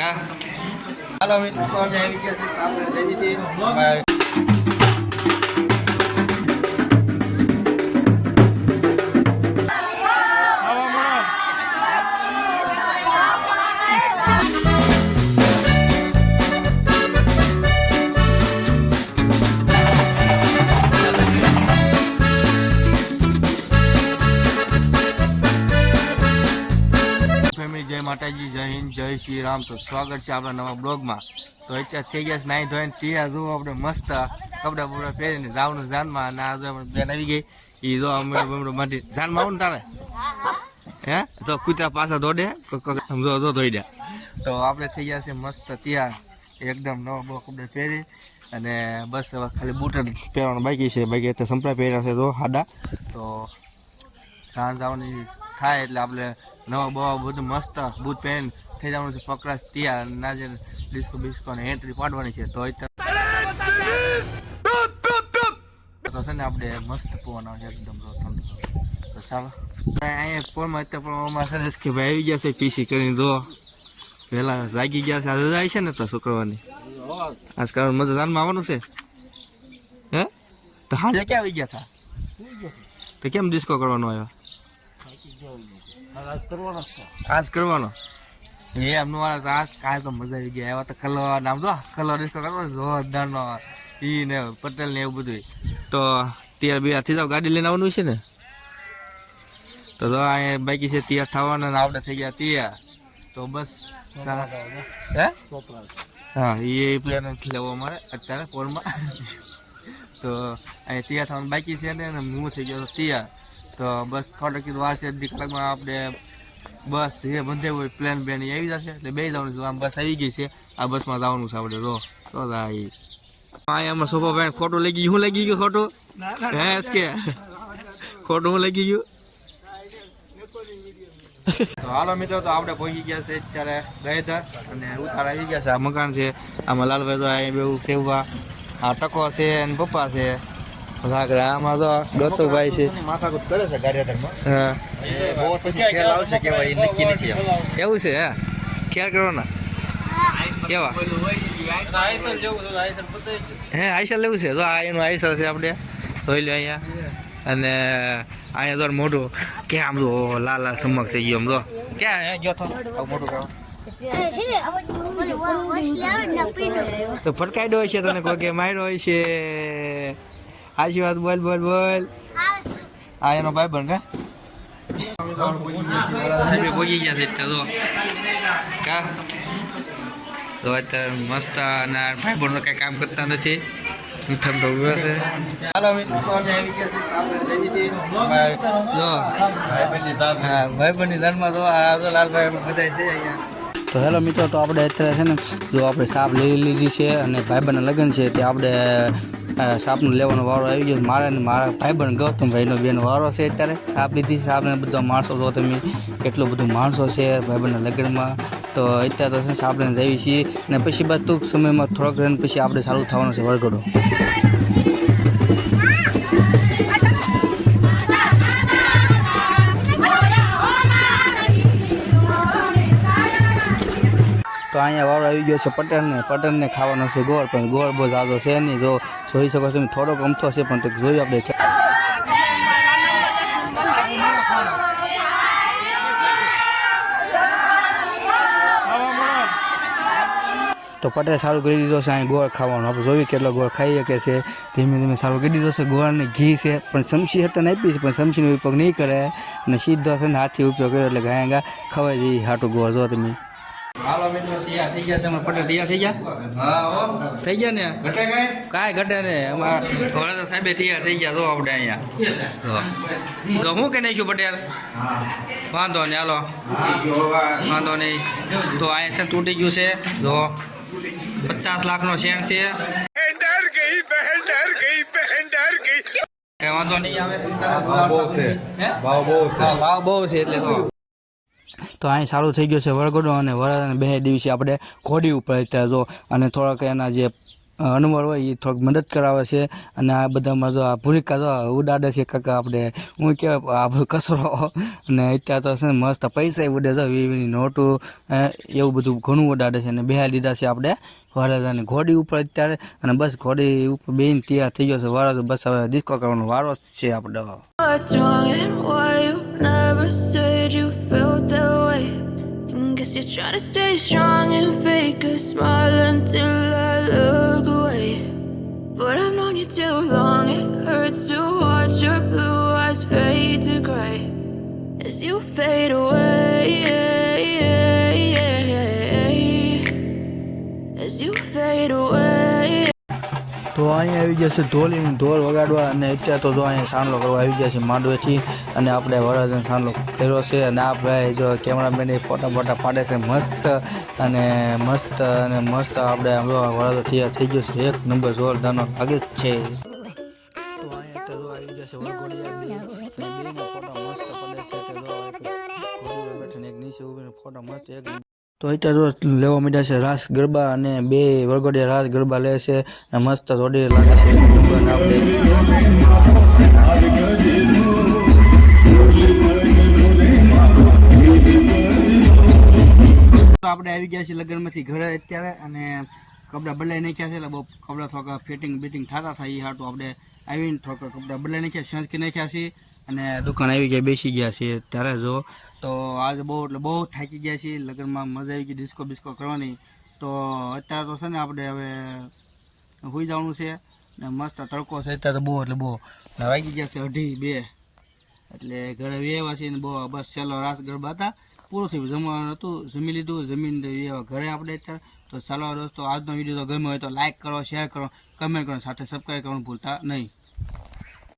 હાલો મિત્રો, અમે આવી ગયા છીએ સાપને દેવી છીએ. જય માતાજી, જય હિન્દ, જય શ્રી રામ. તો સ્વાગત છે આપણા નવા બ્લોગમાં. તો અત્યારે થઈ ગયા છે નાઈ ધોઈને તૈયાર. જો આપણે મસ્ત કપડા બપડા પહેરીને જવાનું જાનમાં. અને આ જો બેન આવી ગઈ એ જો અમે માટી જાનમાં આવું ને તારે હે તો કૂતરા પાછા દોડે જો ધોઈ દે. તો આપણે થઈ ગયા છે મસ્ત તૈયાર એકદમ નવા બહુ કપડા પહેરી. અને બસ હવે ખાલી બૂટ જ પહેરવાનું બાકી છે. બાકી અત્યારે સંપલા પહેર્યા છે તો હાડા. તો સાંજ આવવાની થાય એટલે આપણે નવા બવા બધું મસ્ત બૂટ પહેરીને થઈ જવાનું છે પકડાશ તૈયાર. ના જે ડિસ્કો બિસ્કો ને એન્ટ્રી પાડવાની છે. તો છે ને આપણે મસ્ત પવન આવે એકદમ ઠંડો. તો ચાલો અહીંયા પોરમાં અત્યારે પણ અમારા સરેશ કે ભાઈ આવી ગયા છે પીસી કરીને. જો પહેલાં જાગી ગયા છે. આજે જાય છે ને તો શુક્રવારની આજ કારણ મજા જાનમાં આવવાનું છે હે. તો હાજે ક્યાં આવી ગયા હતા તો કેમ ડિસ્કો કરવાનો આવ્યો? આજ કરવાનો એમનું વાળા આજ કાંઈ તો મજા આવી ગયા. એવા તો કલર નામ જો કલર ડિસ્કો કરવો જોરદારનો એ ને પટેલ ને એવું બધું. તો તૈયાર બે થઈ જાવ, ગાડી લઈને આવવાનું છે ને. તો અહીંયા બાકી છે તૈયાર થવાના ને આપણે થઈ ગયા તૈયાર. તો બસ હે હા એ પ્લેન લેવો અમારે અત્યારે પોરમાં. તો અહીંયા તૈયાર થવાનું બાકી છે ને હું થઈ ગયો તૈયાર. તો બસ થોડાક વાર છે અડધી કલાકમાં આપણે બસ જે બંધે હોય પ્લેન બેન આવી જશે એટલે બે જવાનું છે. આમ બસ આવી ગઈ છે. આ બસમાં જવાનું છે આપણે. તો અહીંયા અમારે સોફા ભાઈ ખોટું લઈ ગયું. શું લઈ ગયું ખોટું હે કે ખોટું હું લઈ ગયું? તો હાલો મિત્રો, તો આપણે પહોંચી ગયા છે અત્યારે ગયેધર અને ઉતાર આવી ગયા છે. આ મકાન છે. આમાં લાલભાઈ તો અહીં બેવું સેવવા આ ટકો છે અને પપ્પા છે. આમાં તો ગતુભાઈ છે. માથાકૂટ કરે છે ગારિયાધારમાં. હા ખ્યાલ આવશે કેવા એ નક્કી નથી. એવું છે હે ખ્યાલ કરવાના કેવા હે આઈસર લેવું છે. તો આ એનું આઈસર છે આપણે જોઈ લે અહીંયા. અને અહીંયા તો મોટું ક્યાં આમ તો લાલ લાલ ચમક થઈ ગયો. આમ તો ક્યાં ગયો તો મોટું કામ તો ફટકાઈ હોય છે. તને કોઈ માર્યો હોય છે. આશીર્વાદ બોલ બોલ બોલ. આ એનો ભાઈ બન કા પહોંચી ગયા છે તો કા તો અત્યારે મસ્ત અને ભાઈ બનો કઈ કામ કરતા નથી. મીઠમ તો ઉભા છે. હાલો મિત્રો, અમે આવી ગયા છે સાપને દેવી છીએ. ભાઈબંધની ધર્મમાં તો આ લાલભાઈ બધા છે અહીંયા. તો હેલો મિત્રો, તો આપણે અત્યારે છે ને જો આપણે સાપ લઈ લીધી છે અને ભાઈબંધના લગ્ન છે તે આપણે સાપનો લેવાનો વારો આવી ગયો. મારા ને મારા ભાઈબંધ ગૌતમભાઈનો બેનો વારો છે. અત્યારે સાપ લીધી. સાપને બધા માણસો જો તમે કેટલું બધું માણસો છે ભાઈબંધના લગ્નમાં. તો અત્યારે તો સાપને જઈએ છીએ અને પછી બાદ ટૂંક સમયમાં થોડોક રન પછી આપણે ચાલુ થવાનો છે વરઘોડો. તો અહીંયા વારો આવી ગયો છે પટેલને ખાવાનો છે ગોળ. પણ ગોળ બહુ ઝાઝો છે નહીં. જો જોઈ શકો છો થોડોક અમથો છે પણ જોયું આપણે. તો પટેલ સારું કરી દીધો છે અહીં ગોળ ખાવાનું. આપણે જોઈએ કેટલો ગોળ ખાઈ શકે છે. ધીમે ધીમે સારું કરી દીધો છે. ગોળને ઘી છે પણ સમસી હતા આપી છે પણ સમસીનો ઉપયોગ નહીં કરે અને સીધો છે ને હાથથી ઉપયોગ કર્યો એટલે ગાયા ગા ખવાઈ જઈ હાટું ગોળ. જો તમે હાલો મિત્રો, તૈયાર થઈ ગયા. તમે પટેલ તૈયાર થઈ ગયા? હા થઈ ગયા ને. ઘટે કાંઈ ઘટે ને. અમારા સાહેબે તૈયાર થઈ ગયા. જો આપણે અહીંયા તો હું કે નાખ્યું પટેલ વાંધો નહીં. હાલો વાંધો નહીં. તો અહીંયા છે તૂટી ગયું છે. જો 50 લાખનો શેર છે. કઈ વાંધો નહીં આવે. ભાવ બહુ છે એટલે તો અહીં સારું થઈ ગયું છે વરઘોડો. અને વરઘોડાને બે દિવસે આપણે ઘોડી ઉપર અત્યારે જો અને થોડાક એના જે અનુભવ હોય એ થોડીક મદદ કરાવે છે અને આ બધામાં જો આ ભૂરિકા જો ઉડાડે છે કાકા આપણે હું કહેવાય આ કચરો અને અત્યારે તો છે ને મસ્ત પૈસા ઉડે છે વીની નોટું એવું બધું ઘણું ઉડાડે છે અને બેહાડી દીધા છે આપણે વરરાજાની ઘોડી ઉપર અત્યારે અને બસ ઘોડી ઉપર બેન તૈયાર થઈ ગયો છે વરરાજો બસ હવે ડિસ્કો કરવાનો વારો જ છે આપણે. What's wrong and why you never said you felt that way? And guess you're trying to stay strong and fake a smile until I look away. But I've known you too long, it hurts to watch your blue eyes fade to gray as you fade away, as you fade away. તો અહીંયા આવી ગયા છે ઢોલીને ઢોલ વગાડવા અને અત્યારે તો જો અહીંયા સાંડલો કરવા આવી ગયા છે માંડવેથી અને આપણે વરરાજાનો સાંડલો કર્યો છે અને આ ભાઈ જો કેમેરામેન એ ફોટા પાડે છે મસ્ત અને મસ્ત આપણે આમ જો વરરાજો તૈયાર થઈ ગયો છે એક નંબર જોરદારનો લાગે જ છે. તો અહીંયા તો જો આવી ગયા છે વરઘોડિયા બે અને બેના ફોટા મસ્ત પડે છે તે જો ઘોડી બેઠીને એક નીચે ઊભીને ફોટા મસ્ત એક. તો અત્યારે તો લેવા માંડ્યા છે રાસ ગરબા અને બે વરઘોડિયા રાસ ગરબા લે છે અને મસ્ત જોડી લાગે છે આપણે આવી ગયા છીએ લગ્નમાંથી ઘરે અત્યારે અને કપડાં બદલાઈ નાખ્યા છે એટલે બહુ કપડાં થોડા ફિટિંગ બીટિંગ થતા થાય એ હાટું આપણે આવીને થોડા કપડાં બદલાઈ નાખ્યા સેન્સકી નાખ્યા છીએ અને દુકાન આવી ગયા બેસી ગયા છીએ ત્યારે જો તો આજે બહુ થાકી ગયા છીએ લગ્નમાં મજા આવી ગઈ ડિસ્કો બિસ્કો કરવાની તો અત્યારે તો છે ને આપણે હવે સુઈ જવાનું છે ને મસ્ત તડકો છે અત્યારે તો બહુ વાગી ગયા છે 2:30 એટલે ઘરે વેવા છે ને બહુ બસ છેલ્લો રાસ ગરબા હતા પૂરું થયું જમવાનું હતું જમી લીધું જમીને ઘરે આપણે અત્યારે તો ચાલો દોસ્તો આજનો વિડીયો તો ગમ્યો હોય તો લાઈક કરો શેર કરો કમેન્ટ કરો સાથે સબસ્ક્રાઈબ કરવાનું ભૂલતા નહીં.